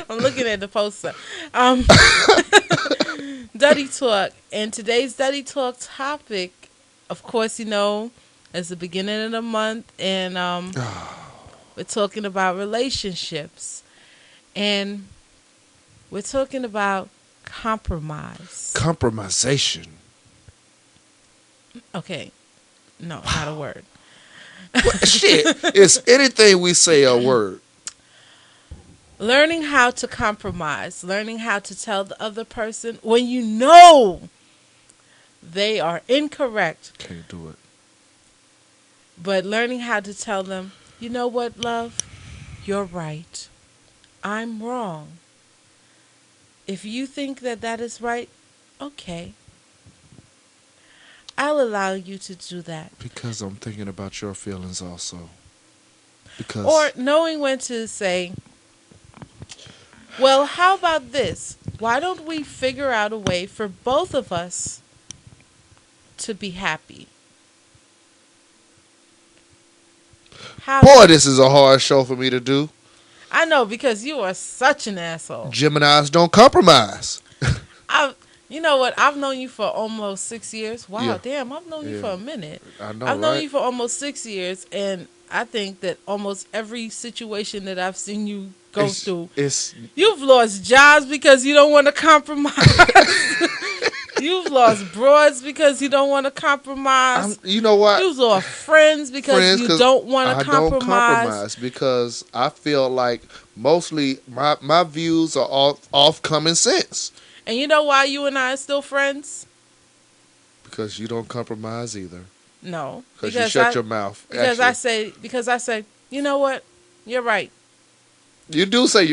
I'm looking at the poster. Um, Dutty Talk. And today's Dutty Talk topic, of course, it's the beginning of the month, and we're talking about relationships. And we're talking about compromise. Compromisation. Okay. No, not a word. What, shit. It's anything we say a word. Learning how to compromise. Learning how to tell the other person when you know they are incorrect. Can't do it. But learning how to tell them, you know what, love? You're right. I'm wrong. If you think that is right, okay. I'll allow you to do that. Because I'm thinking about your feelings also. Because Or knowing when to say, well, how about this? Why don't we figure out a way for both of us to be happy? Boy, this is a hard show for me to do. I know, because you are such an asshole. Geminis don't compromise. You know what? I've known you for almost 6 years. Wow, Yeah. damn, I've known you for a minute. I know, I've known right? you for almost 6 years, and I think that almost every situation that I've seen you go through, you've lost jobs because you don't want to compromise. You've lost broads because you don't want to compromise. You know what? You've lost friends because you don't want to compromise. I don't compromise because I feel like mostly my views are off common sense. And you know why you and I are still friends? Because you don't compromise either. No. Because you shut your mouth. Because I say, you know what? You're right. You do say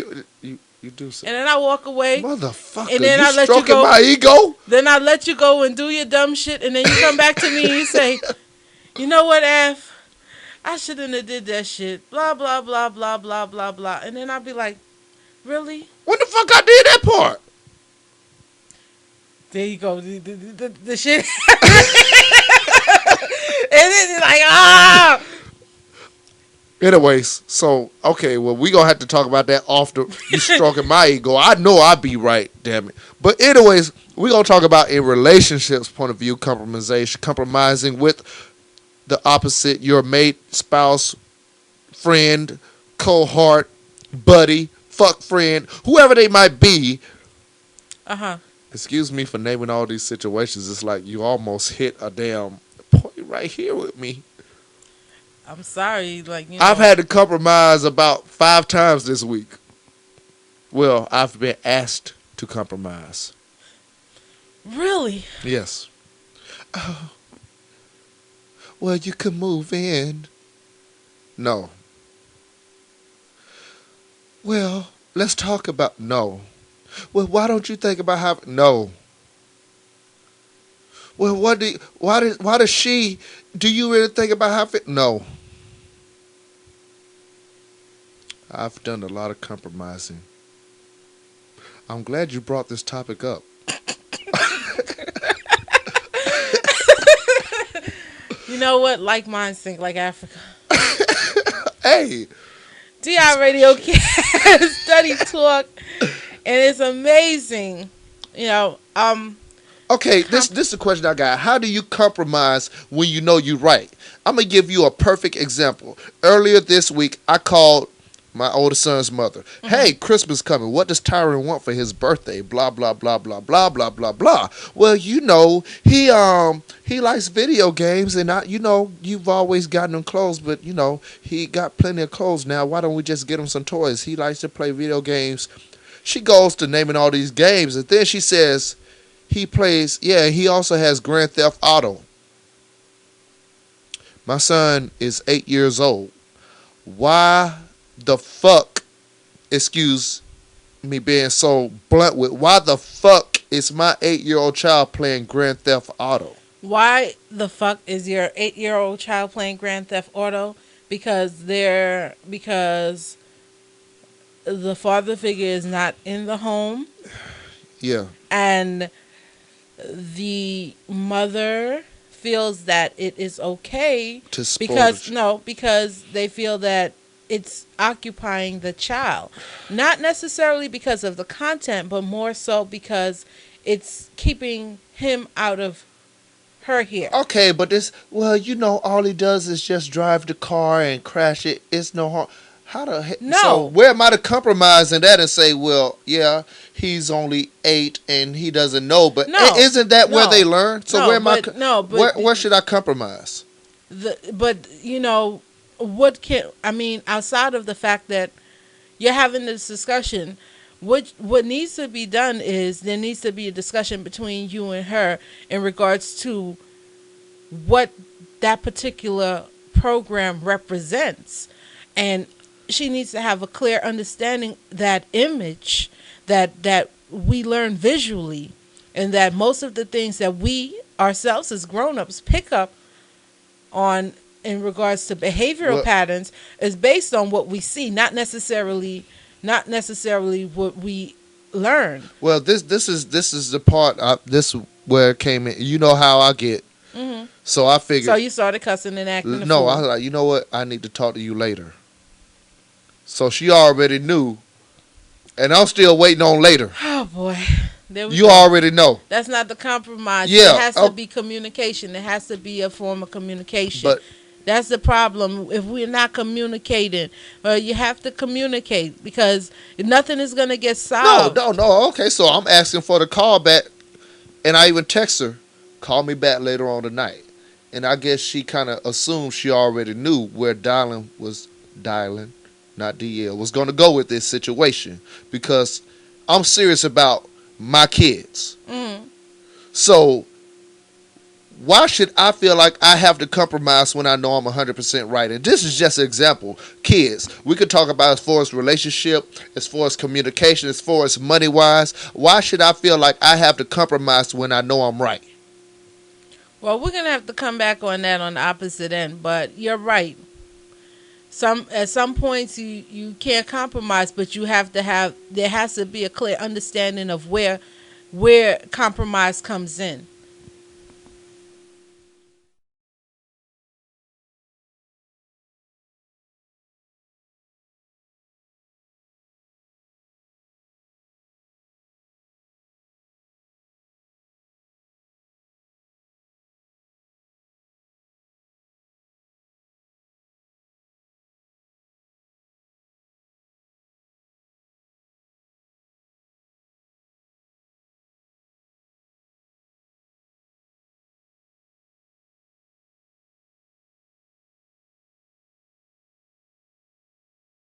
you do say. And then I walk away. Motherfucker, and then you I let stroking you go. my ego? Then I let you go and do your dumb shit, and then you come back to me and you say, you know what, F? I shouldn't have did that shit. Blah, blah, blah, blah, blah, blah, blah. And then I'll be like, really? When the fuck I did that part? There you go. The shit. And then you're like, ah. Anyways, so, okay, well, we going to have to talk about that after you stroking my ego. I know I be right, damn it. But anyways, we going to talk about in relationships point of view, compromising with the opposite, your mate, spouse, friend, cohort, buddy, fuck friend, whoever they might be. Uh-huh. Excuse me for naming all these situations. It's like you almost hit a damn point right here with me. I'm sorry. I've had to compromise about 5 times this week. Well, I've been asked to compromise. Really? Yes. Oh. Well, you could move in. No. Well, let's talk about... No. Well, why don't you think about how... No. Well, why does she... Do you really think about how... No. I've done a lot of compromising. I'm glad you brought this topic up. You know what? Like minds think like Africa. Hey. DIRadioCast, Dutty Talk, and it's amazing. Okay, this is a question I got. How do you compromise when you know you're right? I'm going to give you a perfect example. Earlier this week, I called my oldest son's mother. Mm-hmm. Hey, Christmas coming. What does Tyron want for his birthday? Blah, blah, blah, blah, blah, blah, blah, blah. Well, he likes video games, and you've always gotten him clothes, but, he got plenty of clothes now. Why don't we just get him some toys? He likes to play video games. She goes to naming all these games, and then she says he also has Grand Theft Auto. My son is 8 years old. Why the fuck, excuse me being so blunt with, why the fuck is my 8-year-old child playing Grand Theft Auto? Why the fuck is your 8-year-old child playing Grand Theft Auto? Because the father figure is not in the home. Yeah. And the mother feels that it is okay to spoil because they feel that it's occupying the child, not necessarily because of the content, but more so because it's keeping him out of her here. Okay, but this, well, all he does is just drive the car and crash it. It's no harm. How the heck? No. So where am I to compromise in that and say, well, yeah, he's only 8 and he doesn't know, but No. isn't that where No. they learn? So No, where am I? but- no, but- where should I compromise? But outside of the fact that you're having this discussion, what needs to be done is there needs to be a discussion between you and her in regards to what that particular program represents, and she needs to have a clear understanding that image that we learn visually, and that most of the things that we ourselves as grown-ups pick up on in regards to behavioral patterns is based on what we see, not necessarily what we learn. Well, this is the part. This is where it came in. You know how I get. Mm-hmm. So I figured. So you started cussing and acting. No, I was like, you know what? I need to talk to you later. So she already knew, and I'm still waiting on later. Oh boy, you already know. That's not the compromise. Yeah, It has to be communication. It has to be a form of communication. But that's the problem. If we're not communicating, you have to communicate, because nothing is going to get solved. No. Okay, so I'm asking for the call back, and I even text her, call me back later on tonight. And I guess she kind of assumed she already knew where dialing, not D-Yale, was going to go with this situation, because I'm serious about my kids. Mm-hmm. So why should I feel like I have to compromise when I know I'm 100% right? And this is just an example. Kids, we could talk about as far as relationship, as far as communication, as far as money-wise. Why should I feel like I have to compromise when I know I'm right? Well, we're going to have to come back on that on the opposite end, but you're right. At some points you can't compromise, but there has to be a clear understanding of where compromise comes in.